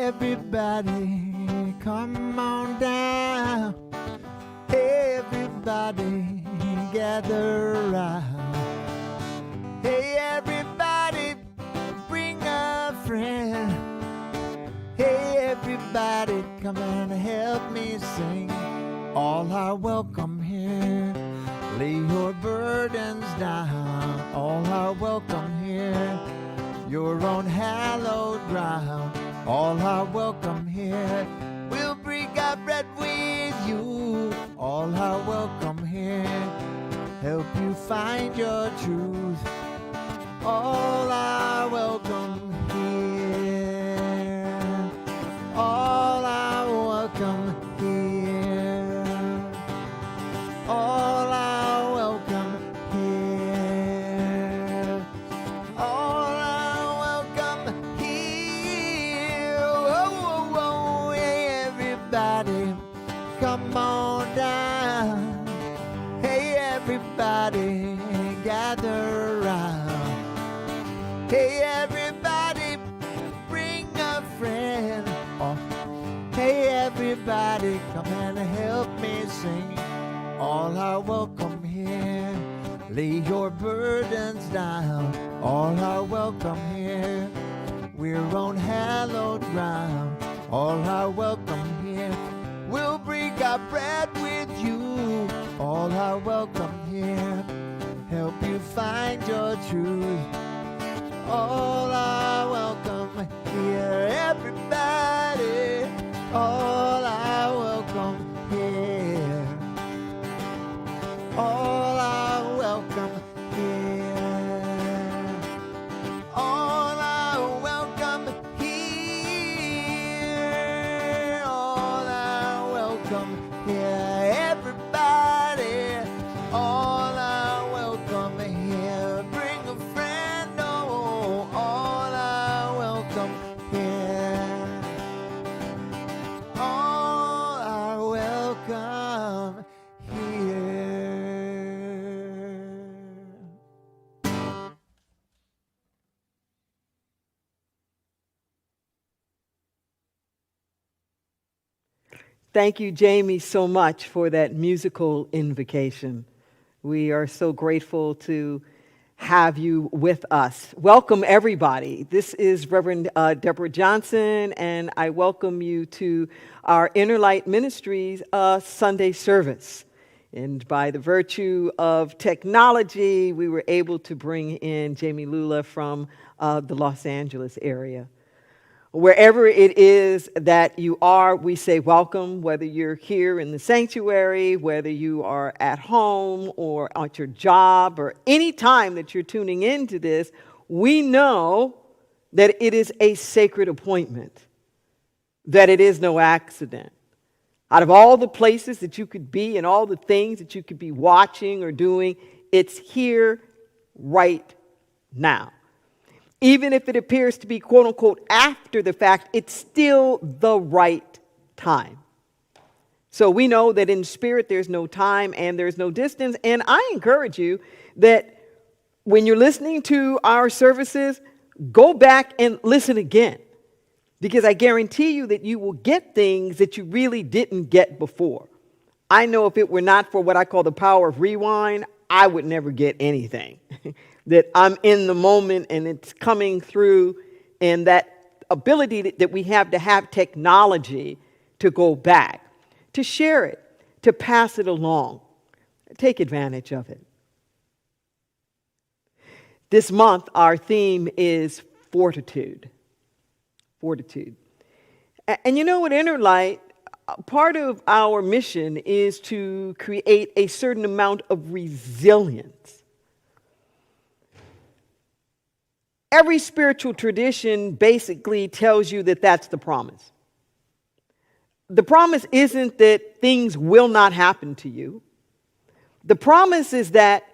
Everybody, come on down. Everybody, gather around. Hey, everybody, bring a friend. Hey, everybody, come and help me sing. All are welcome here. Lay your burdens down. All are welcome here. You're on hallowed ground. All are welcome here. We'll break our bread with you. All are welcome here. Help you find your truth. All are welcome here. All are welcome here. All are welcome here. All are welcome here. Oh, oh, oh, hey, everybody, come on down. Hey, everybody, gather around. Hey, everybody, bring a friend. Oh, hey, everybody, come and help me sing. All are welcome here. Lay your burdens down. All are welcome here. We're on hallowed ground. All are welcome here. We'll break our bread with you. All are welcome here. Help you find your truth. All are welcome here. Everybody, all are welcome here. All are welcome here. All are welcome here. All are welcome here. Everybody, all are welcome here. Bring a friend, oh, all are welcome here. All are welcome here. Thank you, Jamie, so much for that musical invocation. We are so grateful to have you with us. Welcome, everybody. This is Reverend Deborah Johnson, and I welcome you to our Inner Light Ministries Sunday service. And by the virtue of technology, we were able to bring in Jamie Lula from the Los Angeles area. Wherever it is that you are, we say welcome, whether you're here in the sanctuary, whether you are at home or at your job, or any time that you're tuning into this, we know that it is a sacred appointment, that it is no accident. Out of all the places that you could be and all the things that you could be watching or doing, it's here right now. Even if it appears to be, quote unquote, after the fact, it's still the right time. So we know that in spirit there's no time and there's no distance. And I encourage you that when you're listening to our services, go back and listen again. Because I guarantee you that you will get things that you really didn't get before. I know if it were not for what I call the power of rewind, I would never get anything. That I'm in the moment and it's coming through, and that ability that we have to have technology to go back, to share it, to pass it along. Take advantage of it. This month, our theme is fortitude. Fortitude. And you know, at Inner Light, part of our mission is to create a certain amount of resilience. Every spiritual tradition basically tells you that that's the promise. The promise isn't that things will not happen to you. The promise is that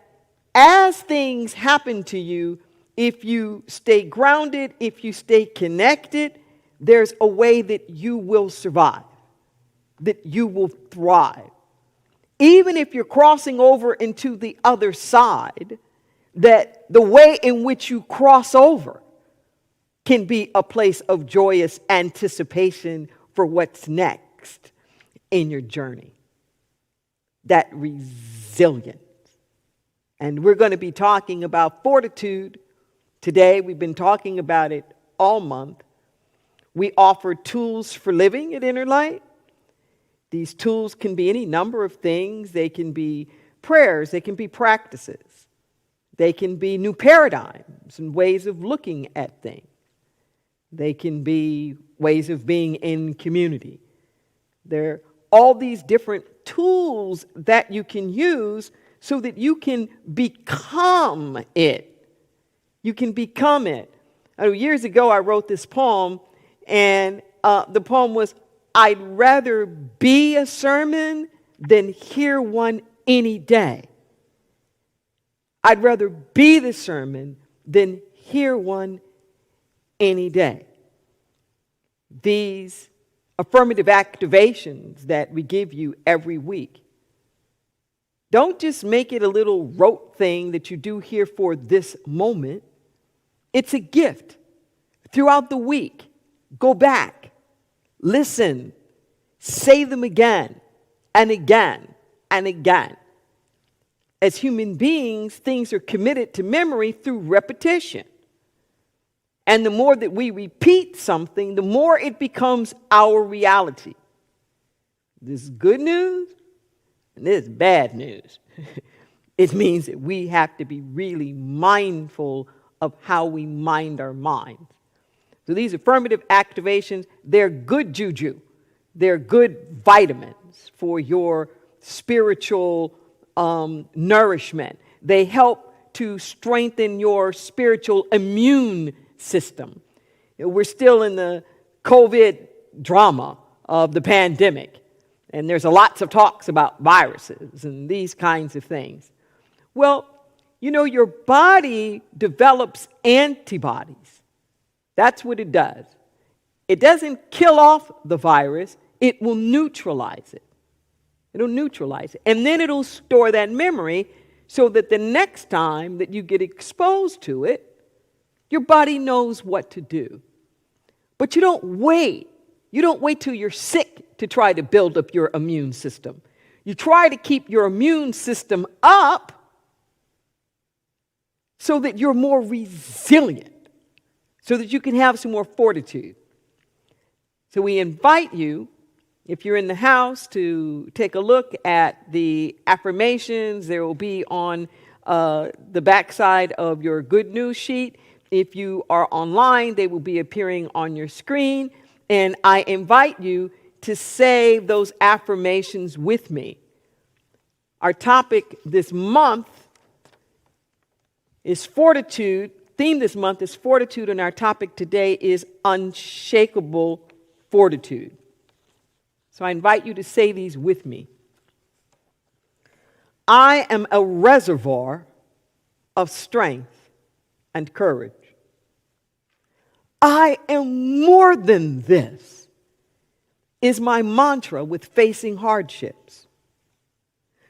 as things happen to you, if you stay grounded, if you stay connected, there's a way that you will survive, that you will thrive. Even if you're crossing over into the other side, that the way in which you cross over can be a place of joyous anticipation for what's next in your journey. That resilience. And we're going to be talking about fortitude today. We've been talking about it all month. We offer tools for living at Inner Light. These tools can be any number of things. They can be prayers. They can be practices. They can be new paradigms and ways of looking at things. They can be ways of being in community. There are all these different tools that you can use so that you can become it. You can become it. Years ago, I wrote this poem, and the poem was, I'd rather be a sermon than hear one any day. I'd rather be the sermon than hear one any day. These affirmative activations that we give you every week, don't just make it a little rote thing that you do here for this moment. It's a gift. Throughout the week, go back, listen, say them again and again and again. As human beings, things are committed to memory through repetition. And the more that we repeat something, the more it becomes our reality. This is good news, and this is bad news. It means that we have to be really mindful of how we mind our minds. So these affirmative activations, they're good juju. They're good vitamins for your spiritual nourishment. They help to strengthen your spiritual immune system. We're still in the COVID drama of the pandemic, and there's lots of talks about viruses and these kinds of things. Well, your body develops antibodies. That's what it does. It doesn't kill off the virus, it will neutralize it. It'll neutralize it. And then it'll store that memory so that the next time that you get exposed to it, your body knows what to do. But you don't wait. You don't wait till you're sick to try to build up your immune system. You try to keep your immune system up so that you're more resilient, so that you can have some more fortitude. So we invite you, if you're in the house, to take a look at the affirmations. There will be on the backside of your good news sheet. If you are online, they will be appearing on your screen. And I invite you to say those affirmations with me. Our topic this month is fortitude. Theme this month is fortitude, and our topic today is unshakable fortitude. So I invite you to say these with me. I am a reservoir of strength and courage. I am more than this, is my mantra with facing hardships.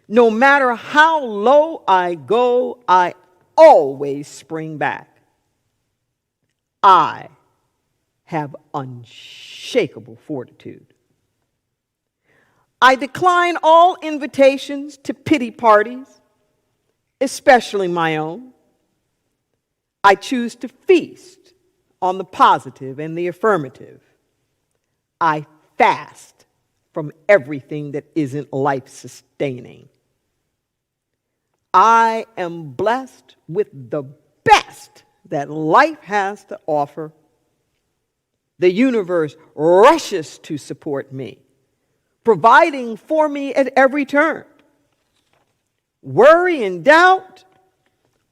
No matter how low I go, I always spring back. I have unshakable fortitude. I decline all invitations to pity parties, especially my own. I choose to feast on the positive and the affirmative. I fast from everything that isn't life-sustaining. I am blessed with the best that life has to offer. The universe rushes to support me, providing for me at every turn. Worry and doubt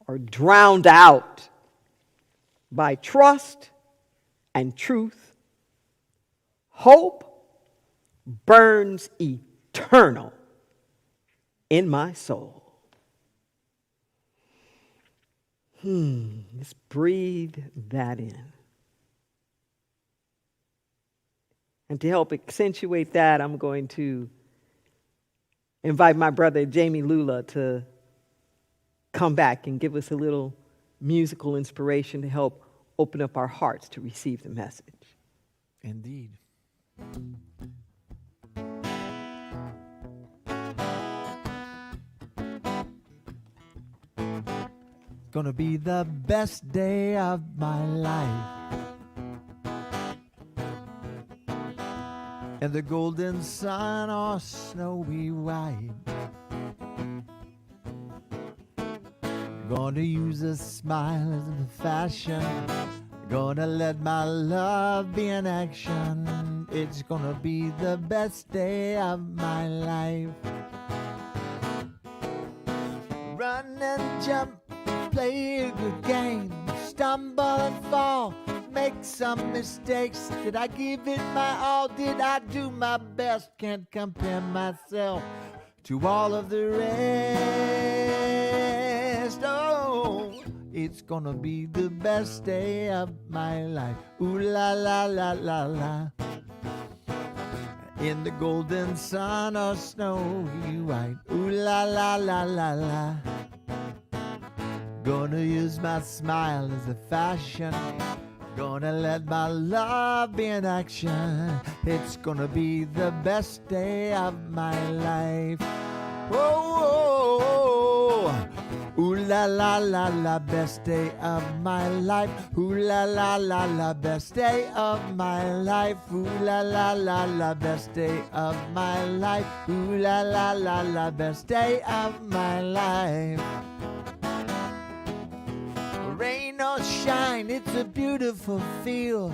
are drowned out by trust and truth. Hope burns eternal in my soul. Let's breathe that in. And to help accentuate that, I'm going to invite my brother Jamie Lula to come back and give us a little musical inspiration to help open up our hearts to receive the message. Indeed. Gonna be the best day of my life. And the golden sun or snowy white. Gonna use a smile as a fashion. Gonna let my love be in action. It's gonna be the best day of my life. Run and jump, play a good game. Stumble and fall, make some mistakes. Did I give it my all? Did I do my best? Can't compare myself to all of the rest. Oh, it's gonna be the best day of my life. Ooh la la la la la. In the golden sun or snowy white. Ooh la la la la la. Gonna use my smile as a fashion. Gonna let my love be in action. It's gonna be the best day of my life. Oh, oh, oh. Ooh la la la la, best day of my life. Ooh la la la la, best day of my life. Ooh la la la la, best day of my life. Ooh la la la la, best day of my life. Rain or shine, it's a beautiful feel.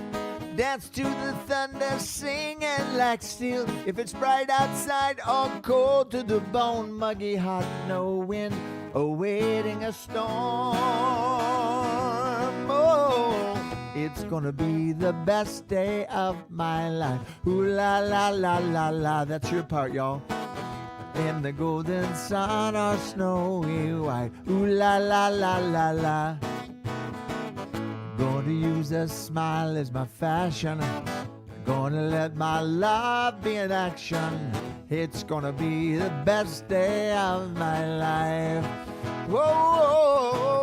Dance to the thunder, singing like steel. If it's bright outside or cold to the bone, muggy hot, no wind, awaiting a storm. Oh, it's gonna be the best day of my life. Ooh la la la la la, that's your part, y'all. In the golden sun or snowy white. Ooh la la la la la. Gonna use a smile as my fashion. Gonna let my love be in action. It's gonna be the best day of my life. Whoa,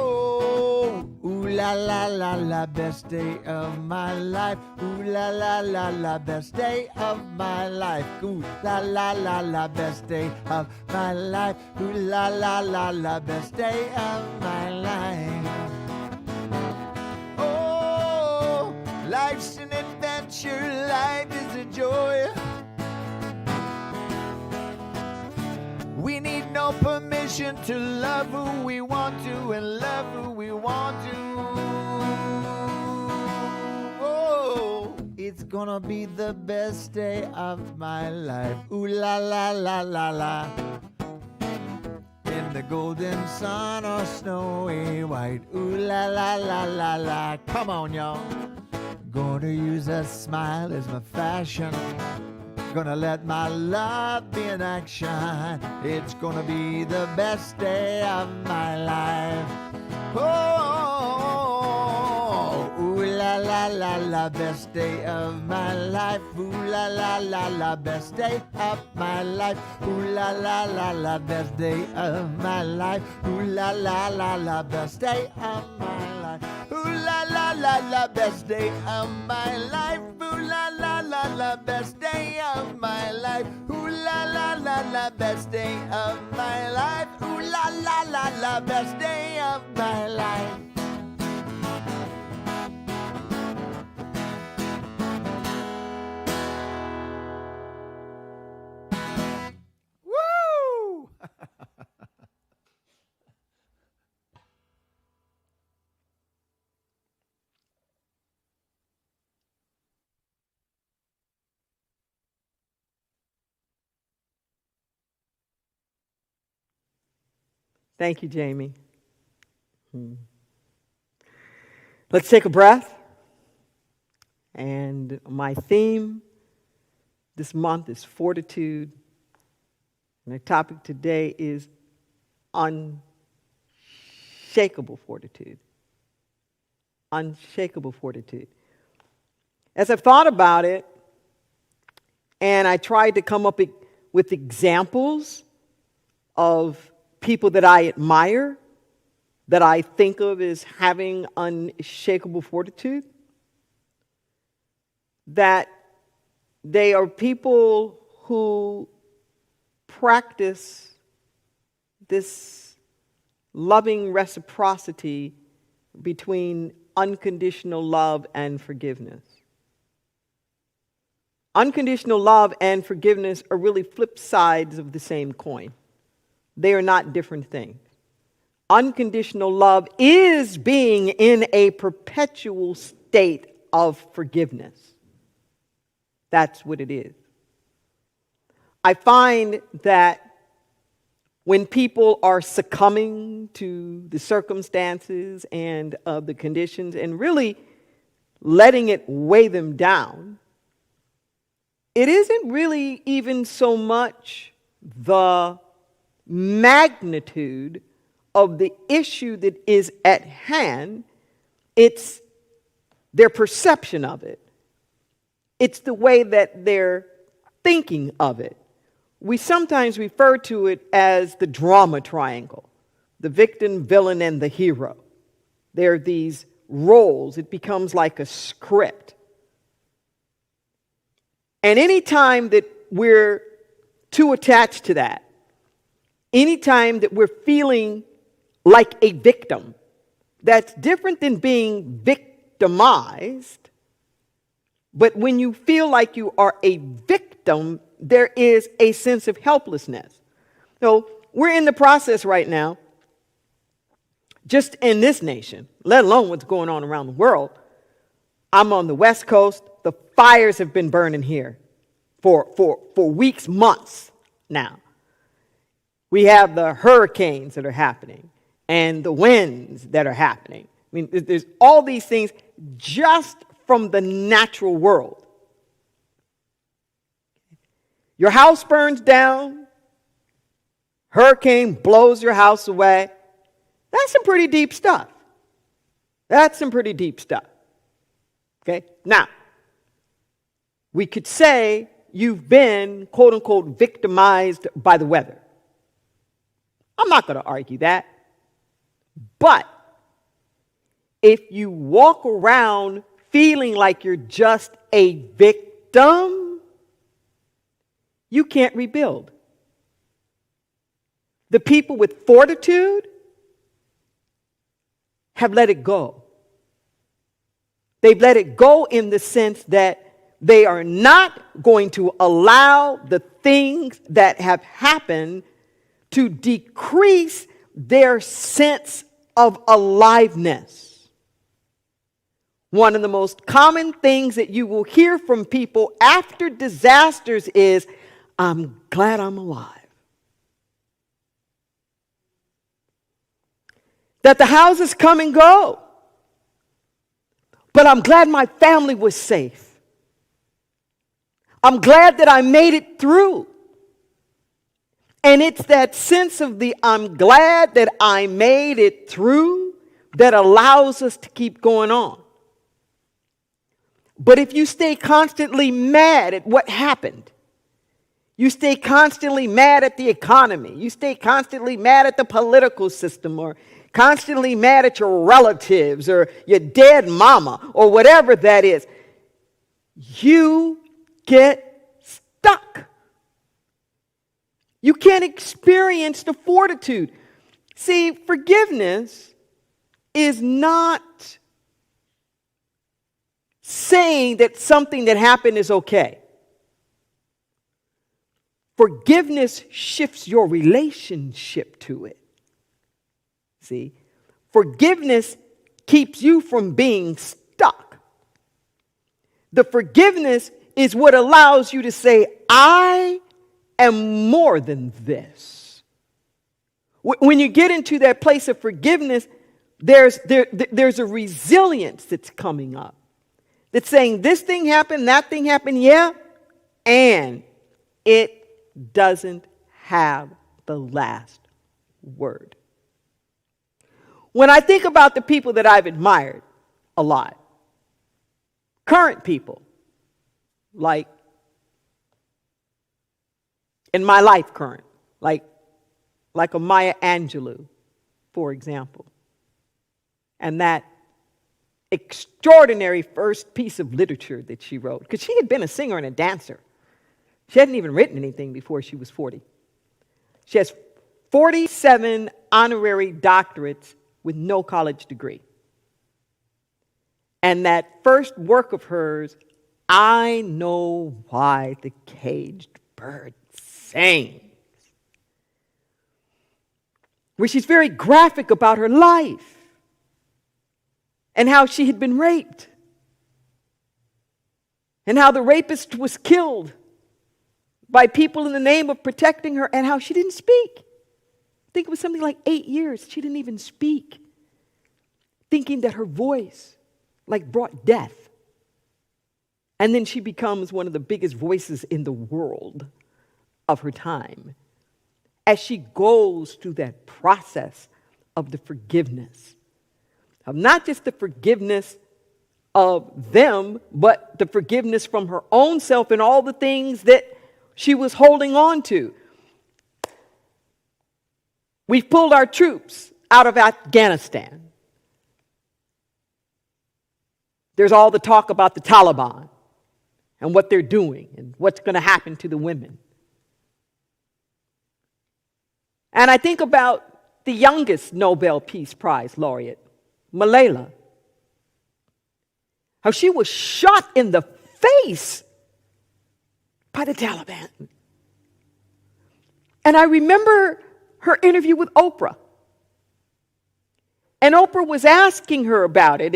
ooh la la la la, best day of my life. Ooh la la la la, best day of my life. Ooh la la la la, best day of my life. Ooh la la la la, best day of my life. Life's an adventure, life is a joy. We need no permission to love who we want to and love who we want to. Oh, it's gonna be the best day of my life. Ooh la la la la la. In the golden sun or snowy white. Ooh la la la la la. Come on, y'all. Gonna use a smile as my fashion. Gonna let my love be in action. It's gonna be the best day of my life. Oh, ooh la la la la, best day of my life. Ooh la la la la, best day of my life. Ooh la la la la, best day of my life. Ooh la la la la, best day of my life. Ooh la la la la, best day of my life. Ooh la la la la, best day of my life. Ooh la la la la, best day of my life. Ooh la la la la, best day of my life. Woo! Thank you, Jamie. Let's take a breath. And my theme this month is fortitude. And the topic today is unshakable fortitude. Unshakable fortitude. As I've thought about it, and I tried to come up with examples of people that I admire that I think of as having unshakable fortitude, that they are people who practice this loving reciprocity between unconditional love and forgiveness. Unconditional love and forgiveness are really flip sides of the same coin. They are not different things. Unconditional love is being in a perpetual state of forgiveness. That's what it is. I find that when people are succumbing to the circumstances and the conditions and really letting it weigh them down, it isn't really even so much the magnitude of the issue that is at hand, it's their perception of it. It's the way that they're thinking of it. We sometimes refer to it as the drama triangle, the victim, villain, and the hero. There are these roles. It becomes like a script. And any time that we're too attached to that, any time that we're feeling like a victim, that's different than being victimized. But when you feel like you are a victim, there is a sense of helplessness. So we're in the process right now, just in this nation, let alone what's going on around the world. I'm on the West Coast. The fires have been burning here for weeks, months now. We have the hurricanes that are happening and the winds that are happening. I mean, there's all these things just from the natural world. Your house burns down, hurricane blows your house away. That's some pretty deep stuff. That's some pretty deep stuff. Okay? Now, we could say you've been, quote unquote, victimized by the weather. I'm not going to argue that. But if you walk around feeling like you're just a victim, you can't rebuild. The people with fortitude have let it go. They've let it go in the sense that they are not going to allow the things that have happened to decrease their sense of aliveness. One of the most common things that you will hear from people after disasters is, "I'm glad I'm alive." That the houses come and go, but I'm glad my family was safe. I'm glad that I made it through. And it's that sense of the I'm glad that I made it through that allows us to keep going on. But if you stay constantly mad at what happened, you stay constantly mad at the economy, you stay constantly mad at the political system, or constantly mad at your relatives or your dead mama or whatever that is, you get stuck. You can't experience the fortitude. See, forgiveness is not saying that something that happened is okay. Forgiveness shifts your relationship to it. See, forgiveness keeps you from being stuck. The forgiveness is what allows you to say, I am more than this. When you get into that place of forgiveness, there's a resilience that's coming up. That's saying this thing happened, that thing happened, yeah, and it doesn't have the last word. When I think about the people that I've admired a lot, current people, like in my life current, like a Maya Angelou, for example, and that extraordinary first piece of literature that she wrote, because she had been a singer and a dancer. She hadn't even written anything before she was 40. She has 47 honorary doctorates with no college degree. And that first work of hers, I Know Why the Caged Bird Sings, where she's very graphic about her life and how she had been raped and how the rapist was killed by people in the name of protecting her, and how she didn't speak. I think it was something like 8 years. She didn't even speak, thinking that her voice brought death. And then she becomes one of the biggest voices in the world of her time as she goes through that process of the forgiveness, of not just the forgiveness of them, but the forgiveness from her own self and all the things that she was holding on to. We've pulled our troops out of Afghanistan. There's all the talk about the Taliban and what they're doing and what's going to happen to the women. And I think about the youngest Nobel Peace Prize laureate, Malala, how she was shot in the face by the Taliban. And I remember her interview with Oprah. And Oprah was asking her about it,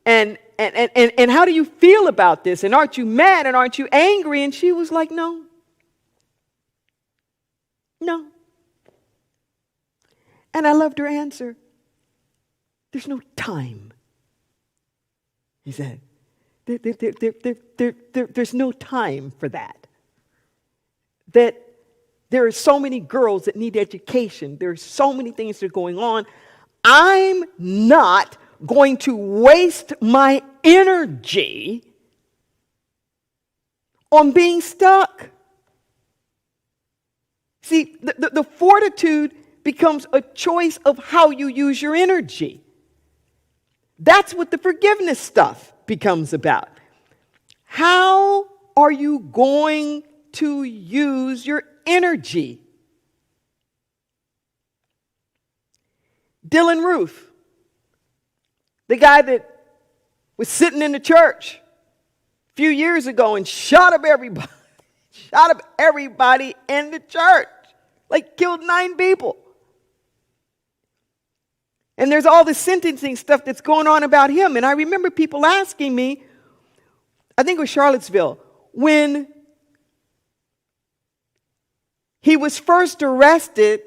and how do you feel about this? And aren't you mad? And aren't you angry? And she was like, no. And I loved her answer. There's no time. He said, there's no time for that. That there are so many girls that need education. There are so many things that are going on. I'm not going to waste my energy on being stuck. See, the fortitude becomes a choice of how you use your energy. That's what the forgiveness stuff becomes about. How are you going to use your energy? Dylan Roof, the guy that was sitting in the church a few years ago and shot up everybody in the church, killed 9 people. And there's all this sentencing stuff that's going on about him. And I remember people asking me, I think it was Charlottesville, when he was first arrested,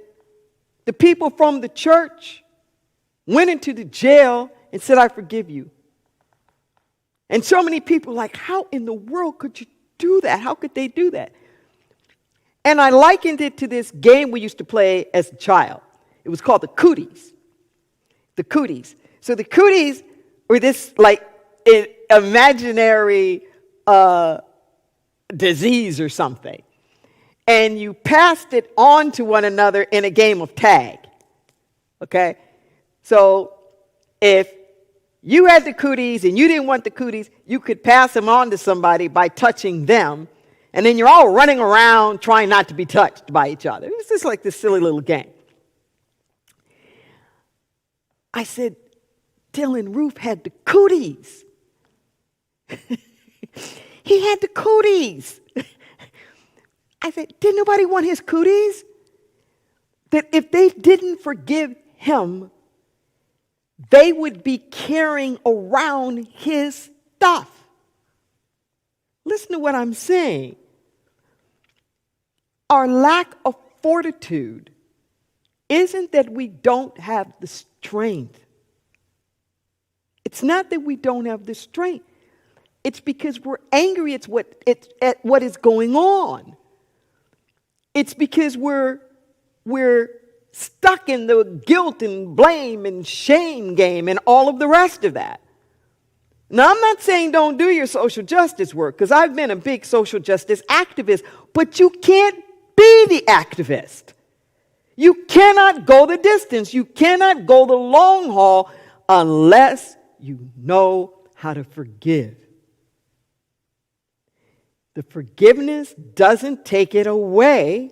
the people from the church went into the jail and said, I forgive you. And so many people how in the world could you do that? How could they do that? And I likened it to this game we used to play as a child. It was called the Cooties. The Cooties. So the Cooties were this imaginary disease or something. And you passed it on to one another in a game of tag. Okay? So if you had the cooties and you didn't want the cooties, you could pass them on to somebody by touching them. And then you're all running around trying not to be touched by each other. It was just like this silly little game. I said, Dylan Roof had the cooties. He had the cooties. I said, did nobody want his cooties? That if they didn't forgive him, they would be carrying around his stuff. Listen to what I'm saying. Our lack of fortitude isn't that we don't have the strength. It's not that we don't have the strength. It's because we're angry at what is going on. It's because we're stuck in the guilt and blame and shame game and all of the rest of that. Now, I'm not saying don't do your social justice work, because I've been a big social justice activist, but you can't be the activist. You cannot go the distance. You cannot go the long haul unless you know how to forgive. The forgiveness doesn't take it away.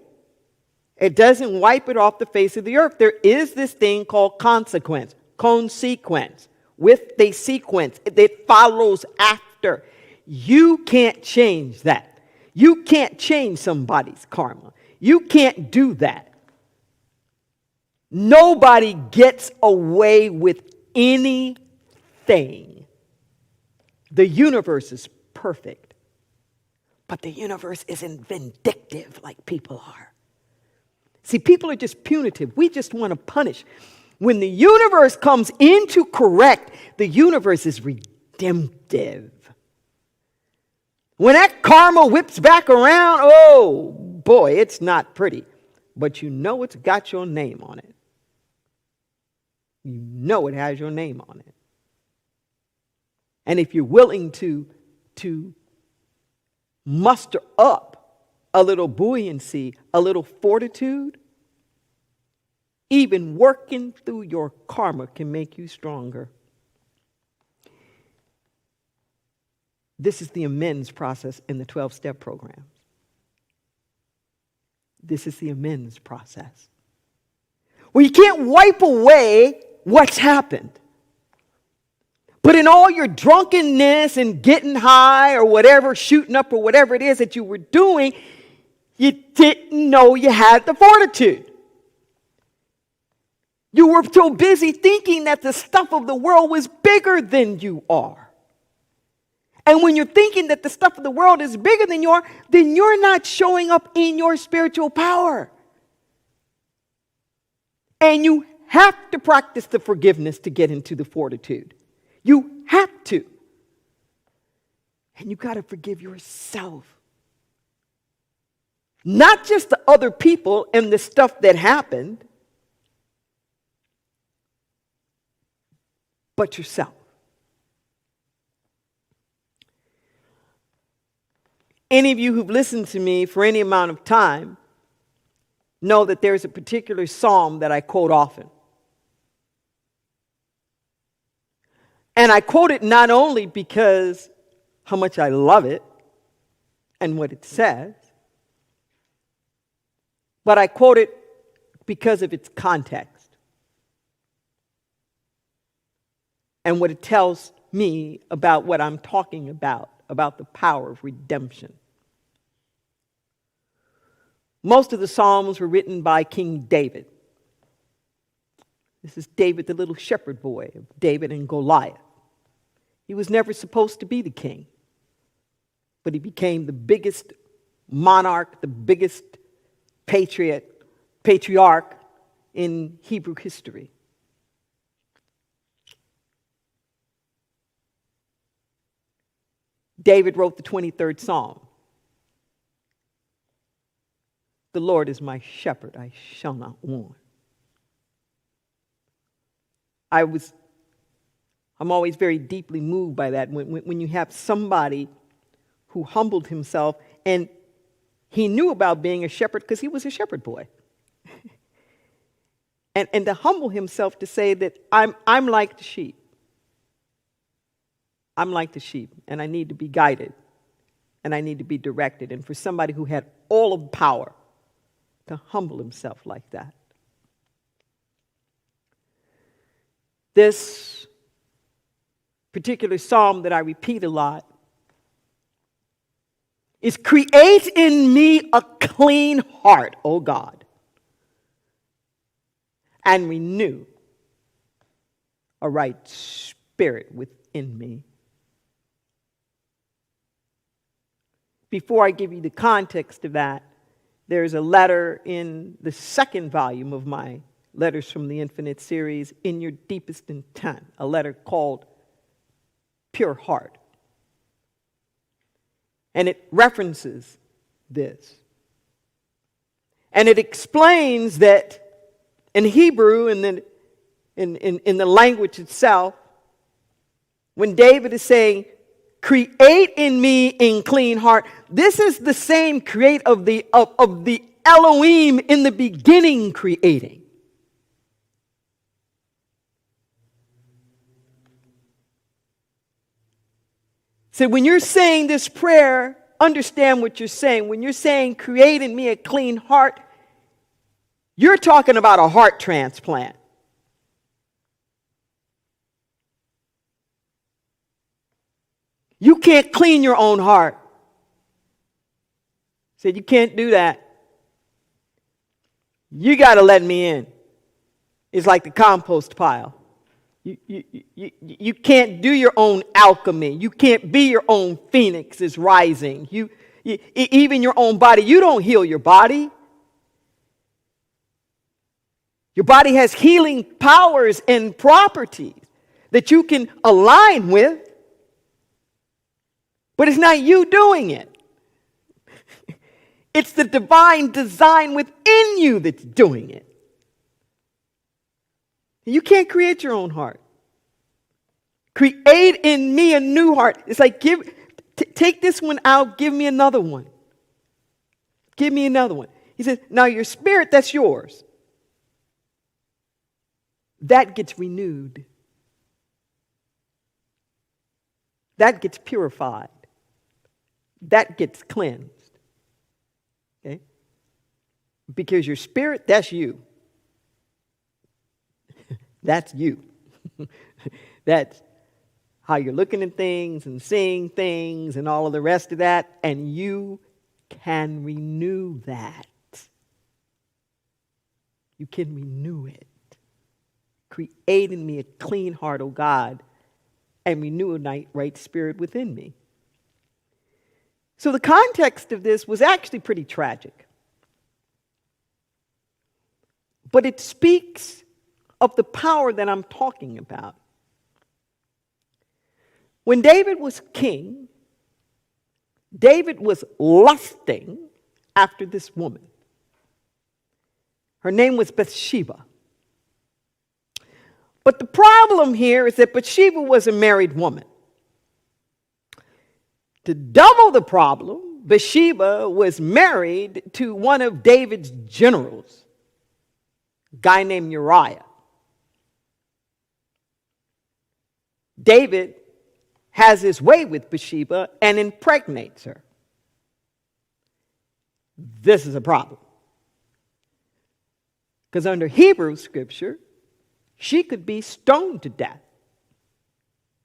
It doesn't wipe it off the face of the earth. There is this thing called consequence, with a sequence that follows after. You can't change that. You can't change somebody's karma. You can't do that. Nobody gets away with anything. The universe is perfect, but the universe isn't vindictive like people are. See, people are just punitive. We just want to punish. When the universe comes in to correct, the universe is redemptive. When that karma whips back around, oh boy, it's not pretty. But you know it's got your name on it. You know it has your name on it. And if you're willing to muster up a little buoyancy, a little fortitude, even working through your karma can make you stronger. This is the amends process in the 12-step programs. This is the amends process. Well, you can't wipe away what's happened. But in all your drunkenness and getting high or whatever, shooting up or whatever it is that you were doing, you didn't know you had the fortitude. You were so busy thinking that the stuff of the world was bigger than you are. And when you're thinking that the stuff of the world is bigger than you are, then you're not showing up in your spiritual power. And you have to practice the forgiveness to get into the fortitude. You have to. And you got to forgive yourself. Not just the other people and the stuff that happened, but yourself. Any of you who've listened to me for any amount of time know that there's a particular psalm that I quote often. And I quote it not only because how much I love it and what it says, but I quote it because of its context and what it tells me about what I'm talking about the power of redemption. Most of the Psalms were written by King David. This is David, the little shepherd boy of David and Goliath. He was never supposed to be the king, but he became the biggest monarch, the biggest patriarch in Hebrew history. David wrote the 23rd Psalm. The Lord is my shepherd, I shall not want. I'm always very deeply moved by that when you have somebody who humbled himself, and he knew about being a shepherd because he was a shepherd boy. and to humble himself to say that I'm like the sheep. I'm like the sheep, and I need to be guided, and I need to be directed. And for somebody who had all of the power to humble himself like that. This particular psalm that I repeat a lot is, create in me a clean heart, O God, and renew a right spirit within me. Before I give you the context of that, there's a letter in the second volume of my Letters from the Infinite series, In Your Deepest Intent, a letter called Pure Heart. And it references this. And it explains that in Hebrew and then in the language itself, when David is saying, create in me a clean heart, this is the same create of the Elohim in the beginning creating. So when you're saying this prayer, understand what you're saying. When you're saying, create in me a clean heart, you're talking about a heart transplant. You can't clean your own heart. Said you can't do that. You got to let me in. It's like the compost pile. You can't do your own alchemy. You can't be your own phoenix is rising. Even your own body, you don't heal your body. Your body has healing powers and properties that you can align with, but it's not you doing it. It's the divine design within you that's doing it. You can't create your own heart. Create in me a new heart. It's like take this one out, give me another one. Give me another one. He says, now your spirit, that's yours. That gets renewed. That gets purified. That gets cleansed. Okay? Because your spirit, that's you. That's you. That's how you're looking at things and seeing things and all of the rest of that. And you can renew that. You can renew it. Create in me a clean heart, O God, and renew a right spirit within me. So the context of this was actually pretty tragic. But it speaks of the power that I'm talking about. When David was king, David was lusting after this woman. Her name was Bathsheba. But the problem here is that Bathsheba was a married woman. To double the problem, Bathsheba was married to one of David's generals, a guy named Uriah. David has his way with Bathsheba and impregnates her. This is a problem. Because under Hebrew scripture, she could be stoned to death.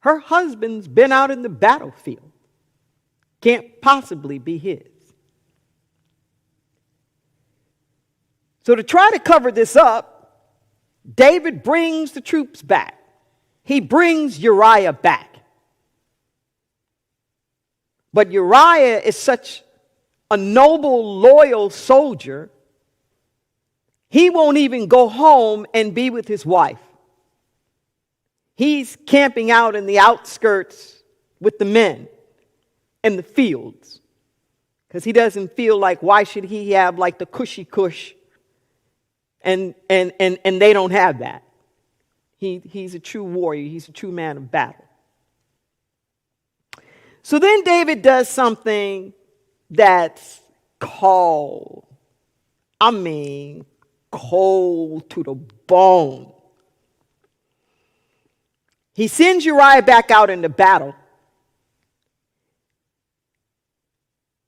Her husband's been out in the battlefield. Can't possibly be his. So to try to cover this up, David brings the troops back. He brings Uriah back. But Uriah is such a noble, loyal soldier, he won't even go home and be with his wife. He's camping out in the outskirts with the men in the fields. Because he doesn't feel like, why should he have like the cushy cush? And they don't have that. He's a true warrior. He's a true man of battle. So then David does something that's cold to the bone. He sends Uriah back out into battle.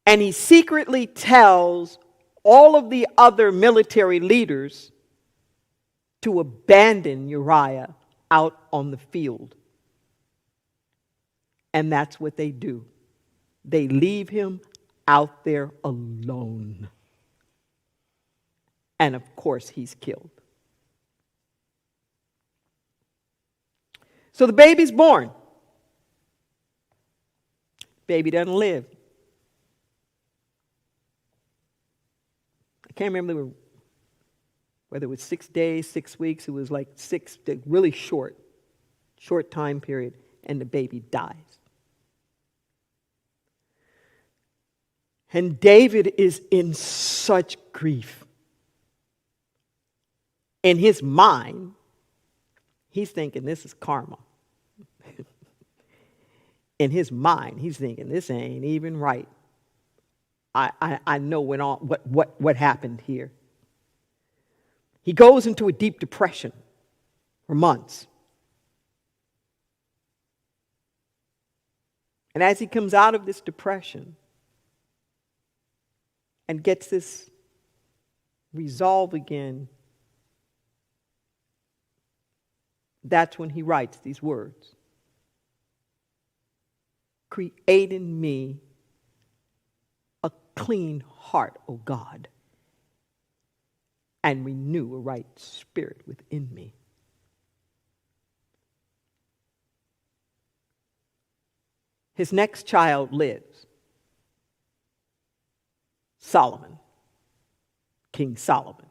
And he secretly tells all of the other military leaders to abandon Uriah out on the field. And that's what they do. They leave him out there alone. And of course, he's killed. So the baby's born. Baby doesn't live. I can't remember whether it was 6 days, 6 weeks. It was like really short time period, and the baby dies. And David is in such grief. In his mind, he's thinking this is karma. In his mind, he's thinking this ain't even right. I know what happened here. He goes into a deep depression for months. And as he comes out of this depression and gets this resolve again, that's when he writes these words. Create in me a clean heart, O God, and renew a right spirit within me. His next child lives. Solomon. King Solomon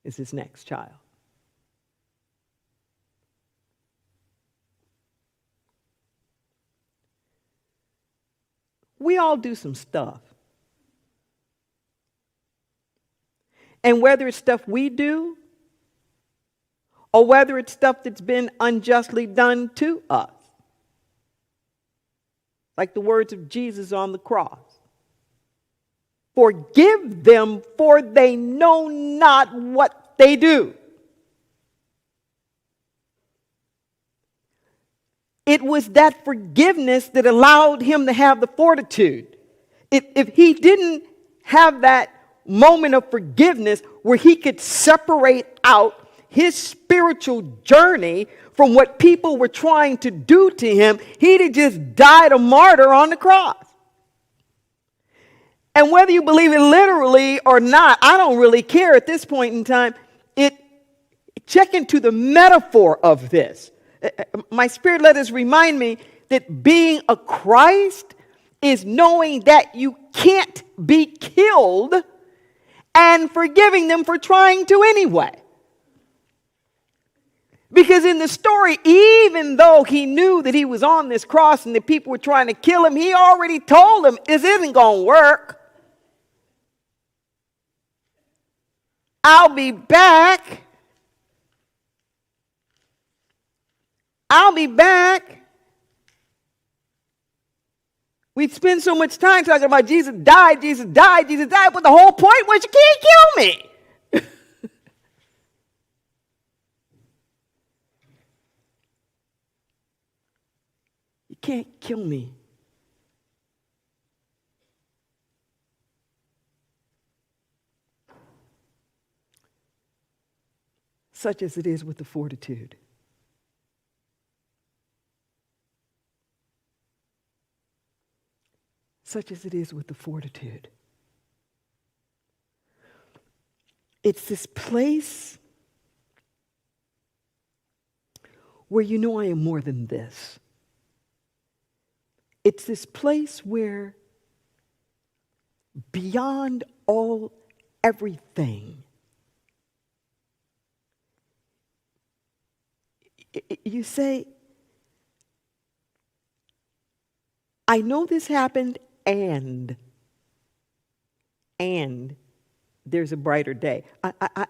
is his next child. We all do some stuff. And whether it's stuff we do, or whether it's stuff that's been unjustly done to us, like the words of Jesus on the cross, forgive them, for they know not what they do. It was that forgiveness that allowed him to have the fortitude. If he didn't have that moment of forgiveness where he could separate out his spiritual journey from what people were trying to do to him, he'd have just died a martyr on the cross. And whether you believe it literally or not, I don't really care at this point in time. Check into the metaphor of this. My spirit let us remind me that being a Christ is knowing that you can't be killed and forgiving them for trying to anyway. Because in the story, even though he knew that he was on this cross and the people were trying to kill him, he already told them this isn't going to work. I'll be back. I'll be back. We spend so much time talking about Jesus died, Jesus died, Jesus died, but the whole point was you can't kill me. You can't kill me. Such as it is with the fortitude. Such as it is with the fortitude. It's this place where you know I am more than this. It's this place where beyond all everything, you say, I know this happened and there's a brighter day.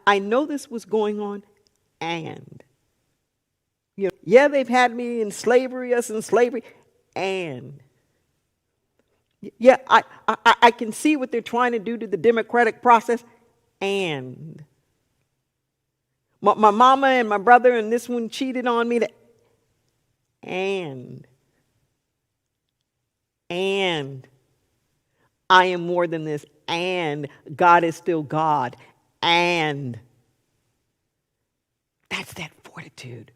I know this was going on and. Yeah, they've had me in slavery, us in slavery, and. Yeah, I can see what they're trying to do to the democratic process, and. My mama and my brother and this one cheated on me, and I am more than this, and God is still God, and that's that fortitude.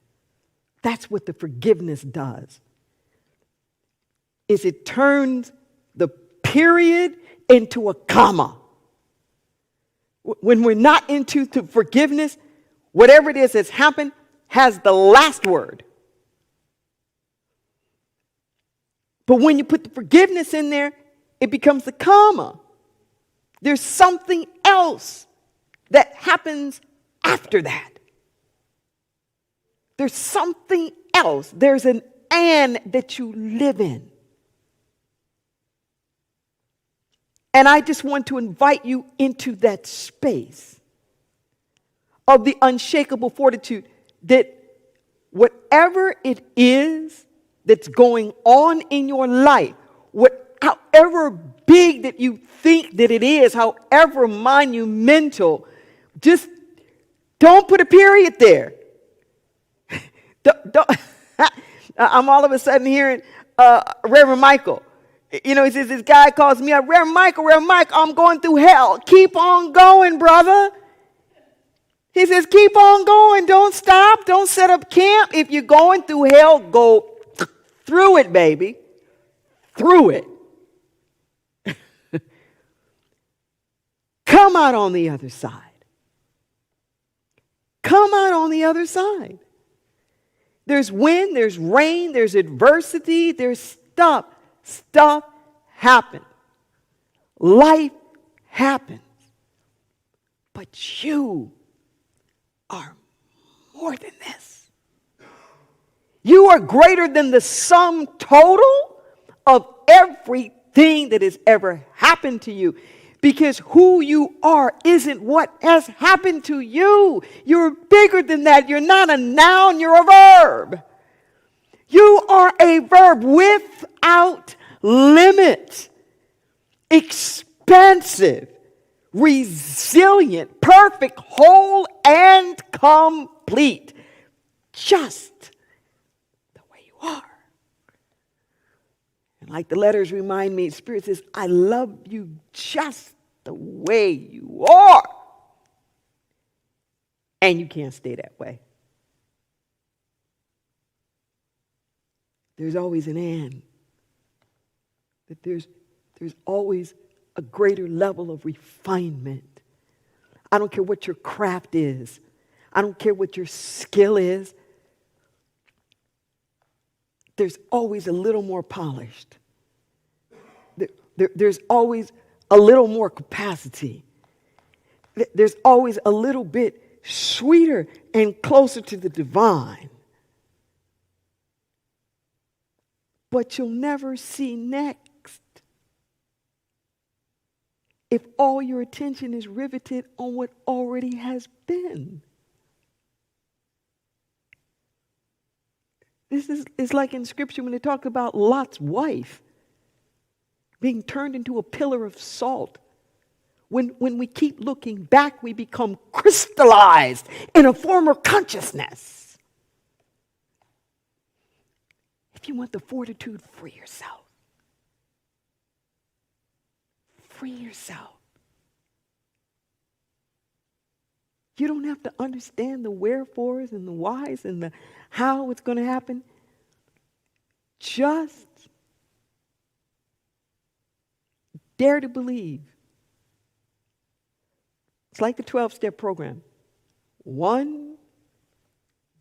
That's what the forgiveness does. Is it turns the period into a comma. When we're not into forgiveness, whatever it is that's happened has the last word. But when you put the forgiveness in there, it becomes the comma. There's something else that happens after that. There's something else. There's an and that you live in. And I just want to invite you into that space of the unshakable fortitude that whatever it is that's going on in your life, however big that you think that it is, however monumental, just don't put a period there. Don't I'm all of a sudden hearing Reverend Michael. You know, he says, this guy calls me up, Reverend Michael, I'm going through hell. Keep on going, brother. He says, keep on going. Don't stop. Don't set up camp. If you're going through hell, go through it, baby. Through it. Come out on the other side. Come out on the other side. There's wind, there's rain, there's adversity, there's stuff. Stuff happens. Life happens. But you are more than this. You are greater than the sum total of everything that has ever happened to you. Because who you are isn't what has happened to you. You're bigger than that. You're not a noun, you're a verb. You are a verb without limit, expansive, resilient, perfect, whole, and complete. Just the way you are. And like the letters remind me, Spirit says, I love you just the way you are. And you can't stay that way. There's always an and. That there's always a greater level of refinement. I don't care what your craft is. I don't care what your skill is. There's always a little more polished. There's always a little more capacity. There's always a little bit sweeter and closer to the divine. But you'll never see next if all your attention is riveted on what already has been. This is like in Scripture when they talk about Lot's wife being turned into a pillar of salt. When we keep looking back, we become crystallized in a former consciousness. If you want the fortitude, free yourself. Free yourself. You don't have to understand the wherefores and the whys and the how it's going to happen. Just dare to believe. It's like the 12-step program. One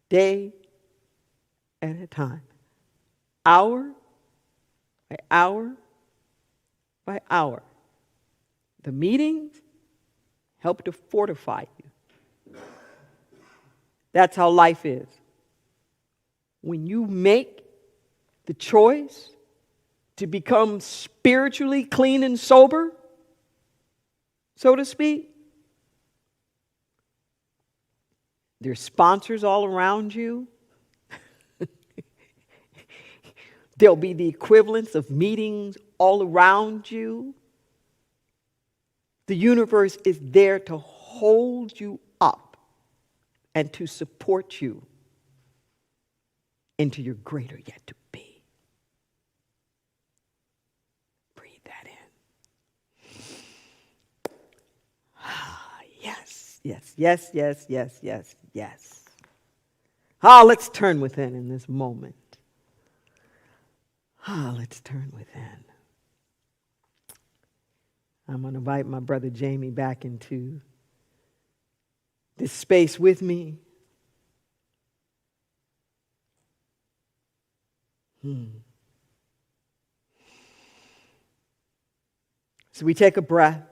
day at a time. Hour by hour by hour. The meetings help to fortify you. That's how life is. When you make the choice to become spiritually clean and sober, so to speak, there's sponsors all around you. There'll be the equivalents of meetings all around you. The universe is there to hold you up and to support you into your greater yet to be. Breathe that in. Yes, yes, yes, yes, yes, yes, yes. Let's turn within in this moment. Let's turn within. I'm going to invite my brother Jamie back into this space with me. So we take a breath.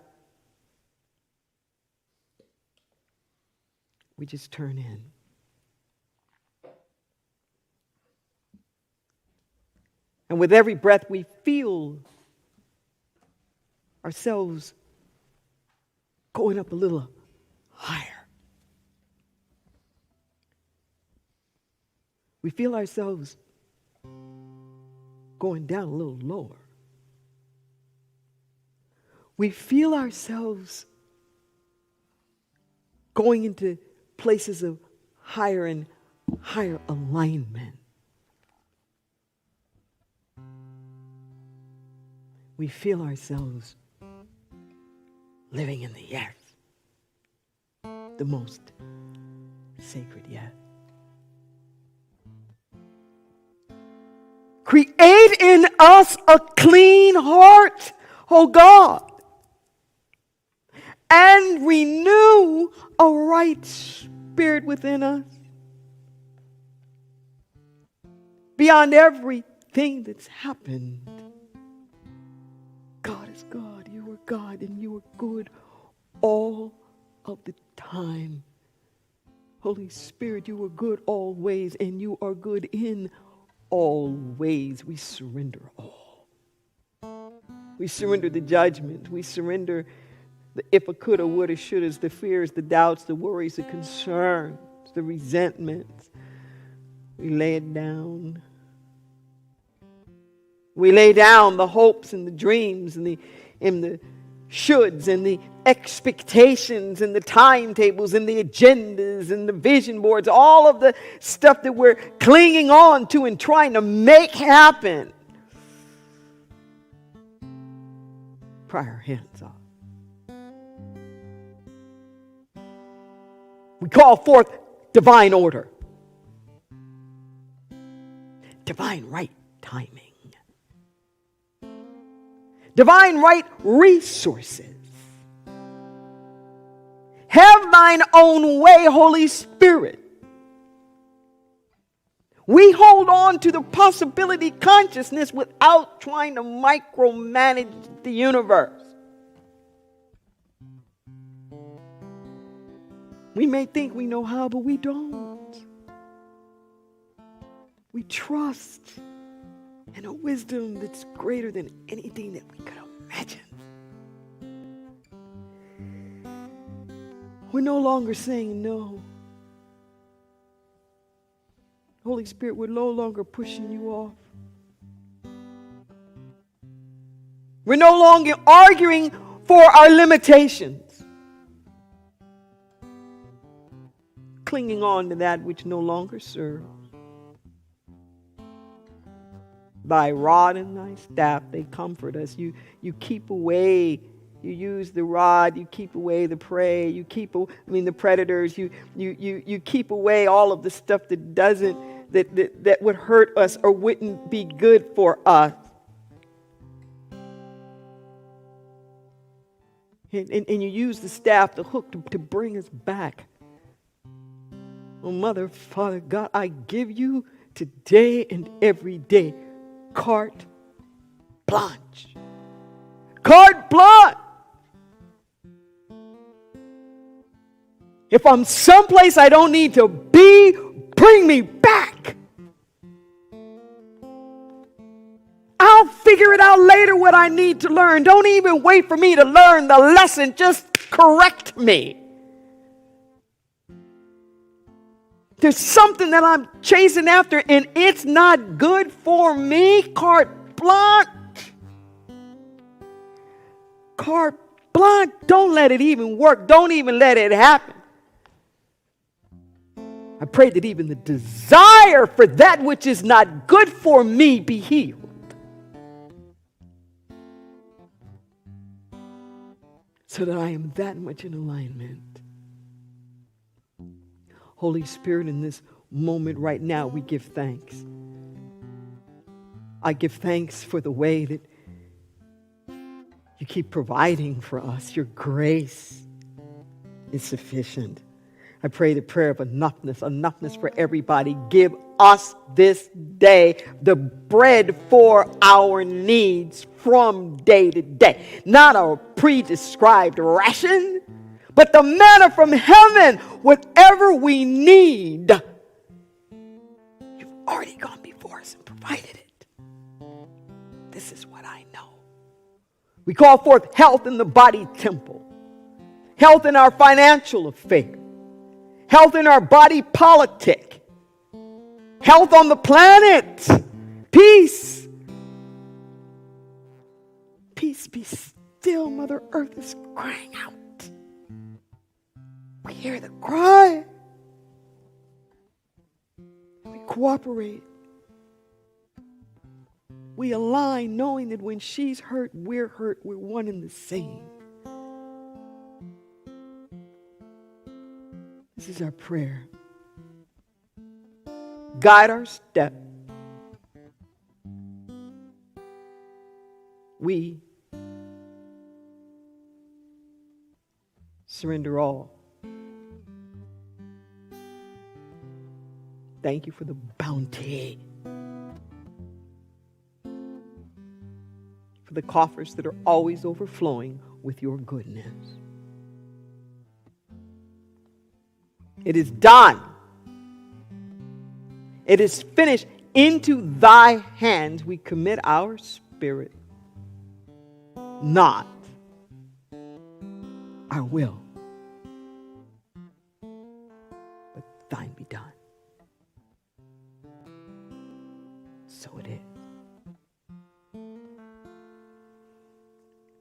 We just turn in. And with every breath, we feel ourselves going up a little higher. We feel ourselves going down a little lower. We feel ourselves going into places of higher and higher alignment. we feel ourselves living in the yes, the most sacred yes. Create in us a clean heart, O God, and renew a right spirit within us. Beyond everything that's happened, God is God. You are God, and you are good all of the time. Holy Spirit, you are good always, and you are good in all ways. We surrender all. We surrender the judgment. We surrender the if I coulda, woulda, shouldas, the fears, the doubts, the worries, the concerns, the resentments. We lay it down. We lay down the hopes and the dreams and the shoulds and the expectations and the timetables and the agendas and the vision boards, all of the stuff that we're clinging on to and trying to make happen. Pry our hands off. We call forth divine order, divine right timing, divine right resources. Have thine own way, Holy Spirit. We hold on to the possibility consciousness without trying to micromanage the universe. We may think we know how, but we don't. We trust in a wisdom that's greater than anything that we could imagine. We're no longer saying no. Holy Spirit, we're no longer pushing you off. We're no longer arguing for our limitations, clinging on to that which no longer serves. Thy rod and thy staff, they comfort us. You keep away. You use the rod. You keep away the prey. You keep, the predators. You keep away all of the stuff that that would hurt us or wouldn't be good for us. And you use the staff, the hook, to bring us back. Oh, Mother, Father, God, I give you today and every day carte blanche. Carte blanche. If I'm someplace I don't need to be, bring me back. I'll figure it out later what I need to learn. Don't even wait for me to learn the lesson. Just correct me. There's something that I'm chasing after and it's not good for me. Carte blanche. Carte blanche. Don't let it even work. Don't even let it happen. I pray that even the desire for that which is not good for me be healed. So that I am that much in alignment. Holy Spirit, in this moment right now, we give thanks. I give thanks for the way that you keep providing for us. Your grace is sufficient. I pray the prayer of enoughness for everybody. Give us this day the bread for our needs from day to day. Not a pre-described ration, but the manna from heaven, whatever we need. You've already gone before us and provided it. This is what I know. We call forth health in the body temple, health in our financial affairs, health in our body politic, health on the planet, peace. Peace be still, Mother Earth is crying out. We hear the cry. We cooperate. We align knowing that when she's hurt, we're one and the same. This is our prayer. Guide our step. We surrender all. Thank you for the bounty. For the coffers that are always overflowing with your goodness. It is done. It is finished. Into thy hands we commit our spirit. Not our will, but thine be done. So it is.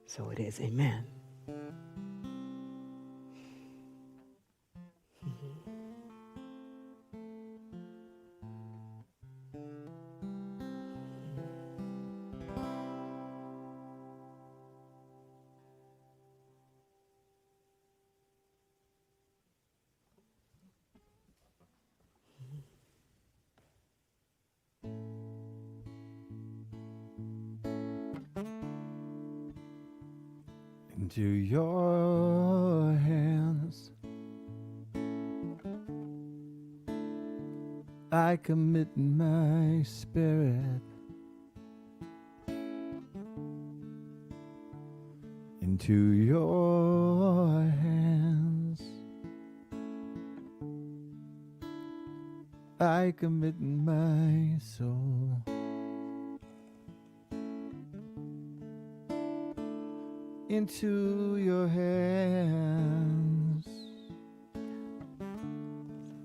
So it is. Amen. Into your hands I commit my spirit. Into your hands I commit my soul. Into your hands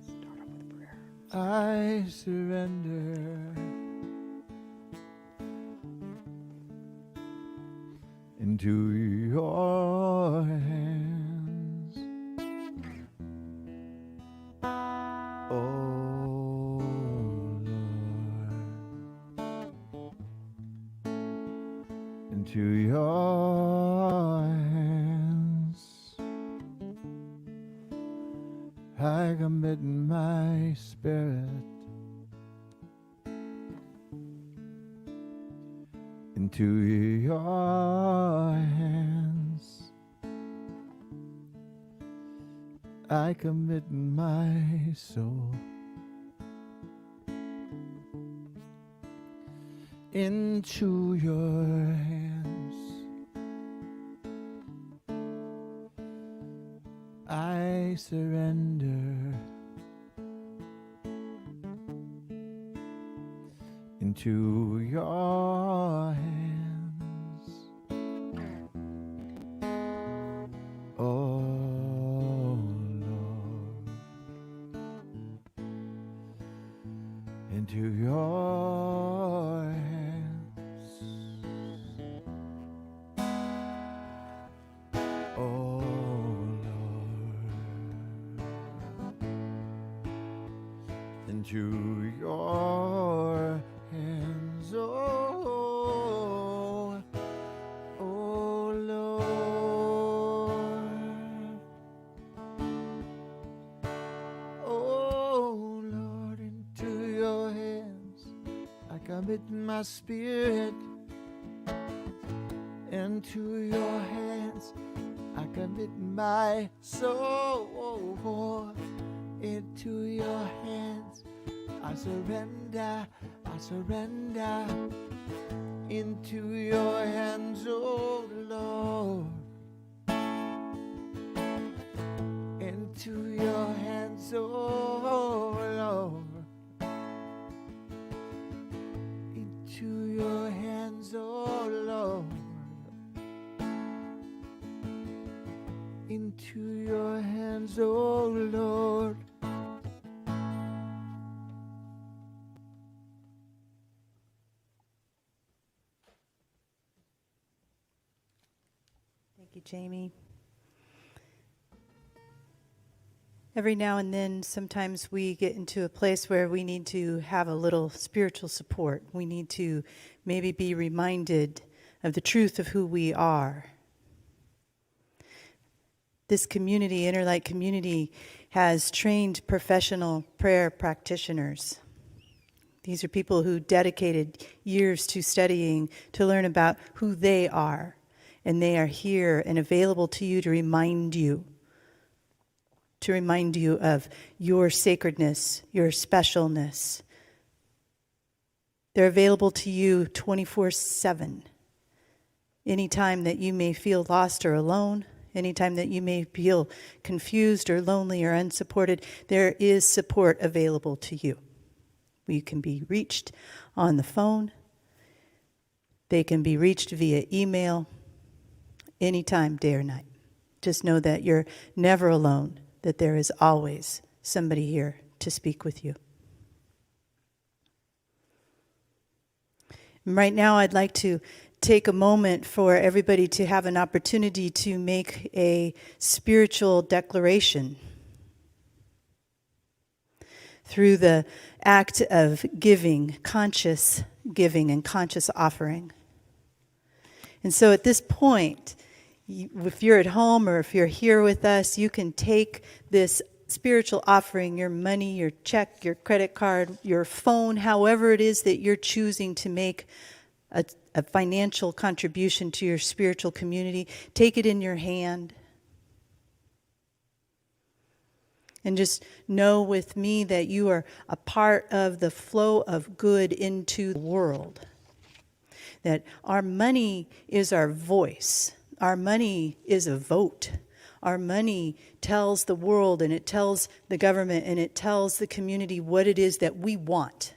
Start up with prayer. I surrender. Into your hands, oh Lord. Into your hands I commit my spirit. Into your hands I commit my soul. Into your hands I surrender. Into your hands, oh Lord. Into your hands, oh Lord. Into your hands, oh, oh Lord, oh Lord, into your hands I commit my spirit. Into your hands I commit my soul. Into your hands I surrender, I surrender. Into your hands, oh Lord. Into your hands, oh Lord. Into your hands, oh Lord. Into your hands, oh Lord. Thank you, Jamie. Every now and then, sometimes we get into a place where we need to have a little spiritual support. We need to maybe be reminded of the truth of who we are. This community, Interlight community, has trained professional prayer practitioners. These are people who dedicated years to studying to learn about who they are. And they are here and available to you to remind you of your sacredness, your specialness. They're available to you 24/7. Anytime that you may feel lost or alone, anytime that you may feel confused or lonely or unsupported, there is support available to you. You can be reached on the phone. They can be reached via email, anytime, day or night. Just know that you're never alone, that there is always somebody here to speak with you. And right now, I'd like to take a moment for everybody to have an opportunity to make a spiritual declaration through the act of giving, conscious giving and conscious offering. And so at this point, if you're at home or if you're here with us, you can take this spiritual offering, your money, your check, your credit card, your phone, however it is that you're choosing to make a financial contribution to your spiritual community. Take it in your hand. And just know with me that you are a part of the flow of good into the world. That our money is our voice. Our money is a vote. Our money tells the world and it tells the government and it tells the community what it is that we want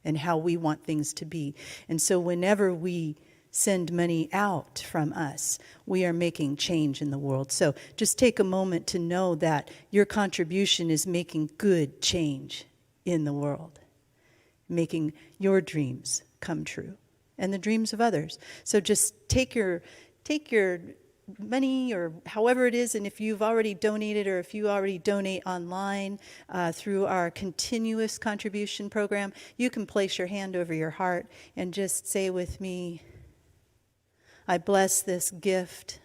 and how we want things to be. And so whenever we send money out from us, we are making change in the world. So just take a moment to know that your contribution is making good change in the world, making your dreams come true and the dreams of others. So just take your money or however it is, and if you've already donated or if you already donate online through our continuous contribution program, you can place your hand over your heart and just say with me, I bless this gift.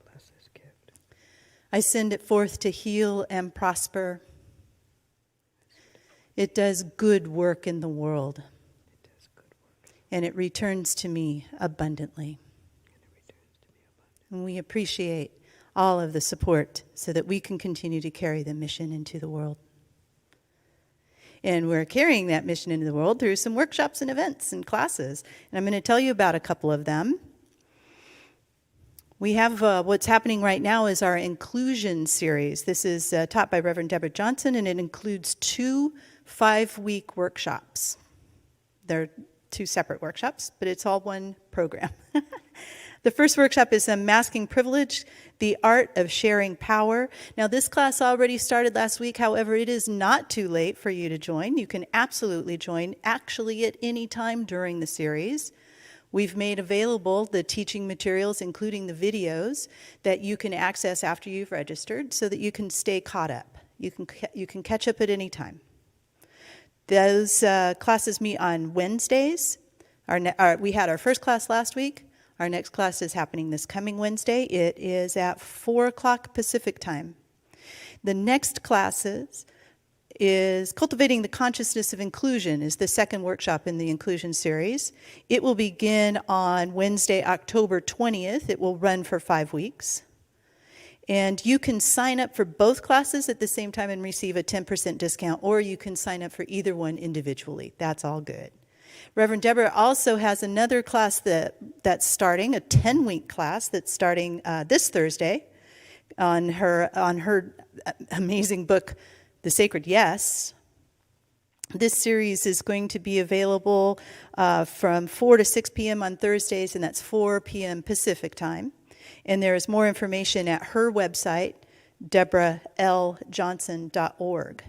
Bless this gift. I send it forth to heal and prosper. It does good work in the world. It does good work. And it returns to me abundantly. And we appreciate all of the support so that we can continue to carry the mission into the world. And we're carrying that mission into the world through some workshops and events and classes. And I'm going to tell you about a couple of them. We have what's happening right now is our inclusion series. This is taught by Reverend Deborah Johnson, and it includes 2 5-week workshops. They're 2 separate workshops, but it's all one program. The first workshop is Masking Privilege, the Art of Sharing Power. Now, this class already started last week. However, it is not too late for you to join. You can absolutely join, actually, at any time during the series. We've made available the teaching materials, including the videos, that you can access after you've registered so that you can stay caught up. You can catch up at any time. Those classes meet on Wednesdays. We had our first class last week. Our next class is happening this coming Wednesday. It is at 4 o'clock Pacific time. The next classes is Cultivating the Consciousness of Inclusion, is the second workshop in the inclusion series. It will begin on Wednesday, October 20th. It will run for 5 weeks. And you can sign up for both classes at the same time and receive a 10% discount, or you can sign up for either one individually. That's all good. Reverend Deborah also has another class that's starting, a 10-week class that's starting this Thursday on her amazing book, The Sacred Yes. This series is going to be available from 4 to 6 p.m. on Thursdays, and that's 4 p.m. Pacific time. And there is more information at her website, deboraljohnson.org.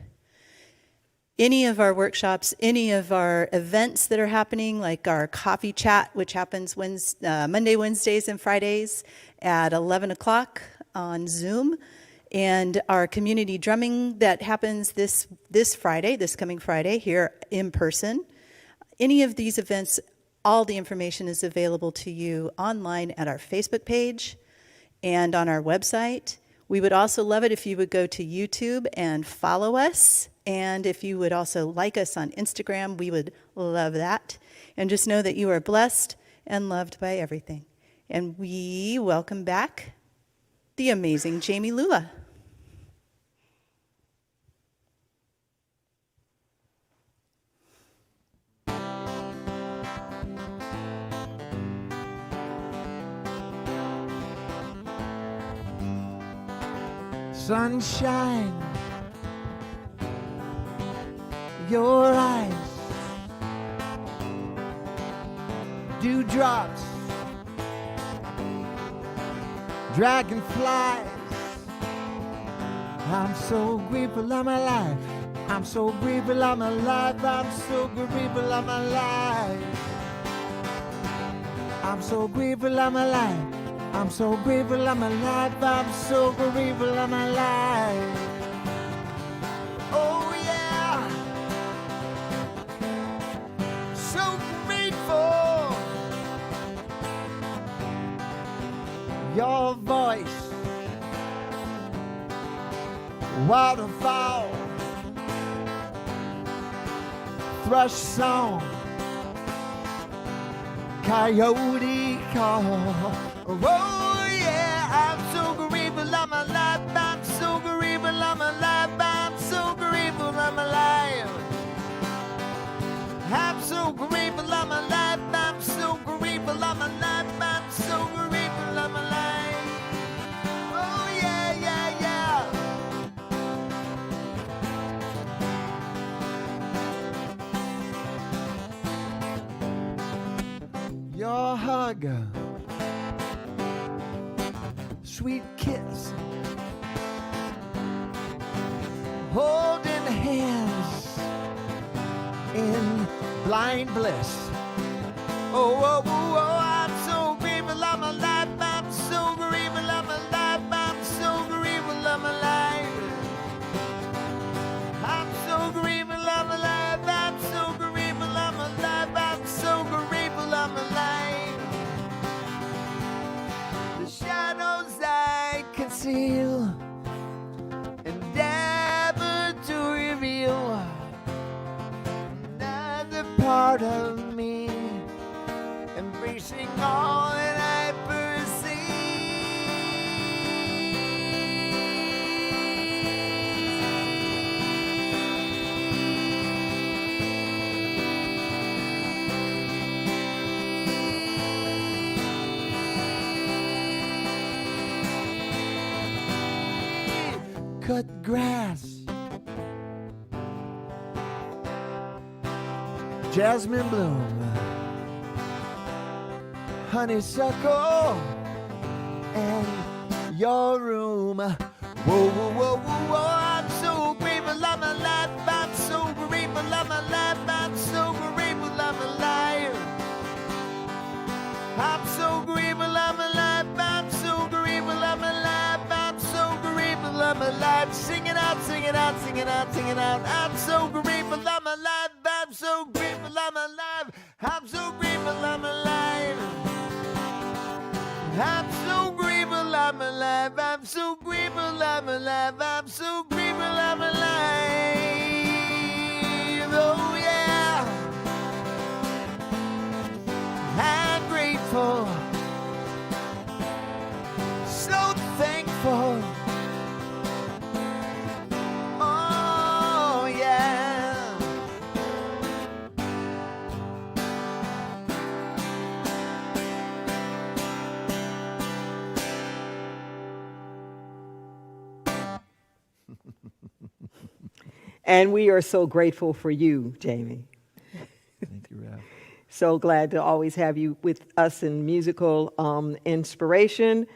Any of our workshops, any of our events that are happening, like our coffee chat, which happens Monday, Wednesdays, and Fridays at 11 o'clock on Zoom, and our community drumming that happens this coming Friday, here in person. Any of these events, all the information is available to you online at our Facebook page and on our website. We would also love it if you would go to YouTube and follow us. And if you would also like us on Instagram, we would love that. And just know that you are blessed and loved by everything. And we welcome back the amazing Jamie Lula. Sunshine, your eyes, dewdrops, dragonflies. I'm so grateful I'm alive. I'm so grateful I'm alive. I'm so grateful I'm alive. I'm so grateful I'm alive. I'm so grateful I'm alive. I'm so grateful I'm alive. Oh yeah. So grateful. Your voice, waterfall, thrush song, coyote call. Oh yeah, I'm so grateful I'm alive. I'm so grateful I'm alive. I'm so grateful I'm alive. I'm so grateful I'm alive. I'm so grateful I'm alive. I'm so grateful I'm alive. Oh yeah, yeah, yeah. Your hug, sweet kiss, holding hands in blind bliss. Oh, oh, oh, oh, I'm so grateful I'm alive. I'm so grateful I'm alive. I'm so grateful I'm alive. I'm so grateful I'm alive. I'm so grateful I'm alive. I'm so grateful I'm alive. The shadows I conceal, endeavor to reveal another part of me, embracing all that I cut grass, jasmine bloom, honeysuckle, and your room. Whoa, whoa, whoa, whoa, whoa, I'm so grateful I'm alive. I'm so grateful I'm alive. I'm so grateful I'm alive. I'm so grateful I'm alive. I'm so grateful I'm alive. I'm so grateful I'm alive. Sing it out, sing it out, sing it out, sing it out. I'm so grateful I'm alive. I'm so grateful I'm alive. I'm so grateful I'm alive. I'm so grateful I'm alive. I'm so grateful I'm alive. I'm so grateful I'm alive. Oh yeah. I'm grateful. So thankful. Oh yeah. And we are so grateful for you, Jamie. Thank you, Ralph. So glad to always have you with us in musical inspiration.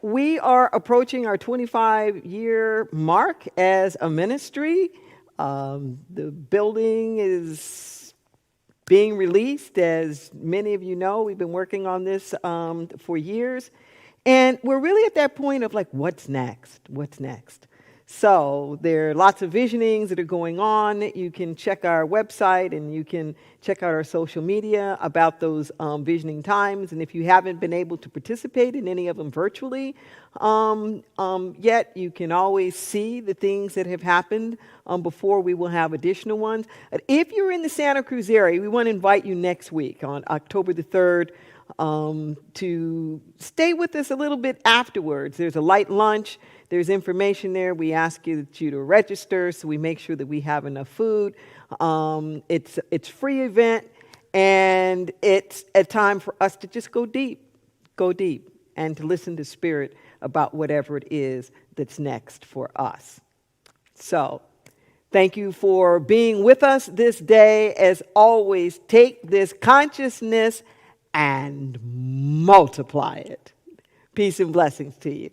We are approaching our 25-year mark as a ministry. The building is being released. As many of you know, we've been working on this for years. And we're really at that point of like, what's next? What's next? So there are lots of visionings that are going on. You can check our website and you can check out our social media about those visioning times. And if you haven't been able to participate in any of them virtually yet, you can always see the things that have happened before. We will have additional ones. If you're in the Santa Cruz area, we want to invite you next week on October the 3rd. To stay with us a little bit afterwards. There's a light lunch. There's information there. We ask you to register so we make sure that we have enough food. It's free event, and it's a time for us to just go deep, and to listen to Spirit about whatever it is that's next for us. So, thank you for being with us this day. As always, take this consciousness and multiply it. Peace and blessings to you.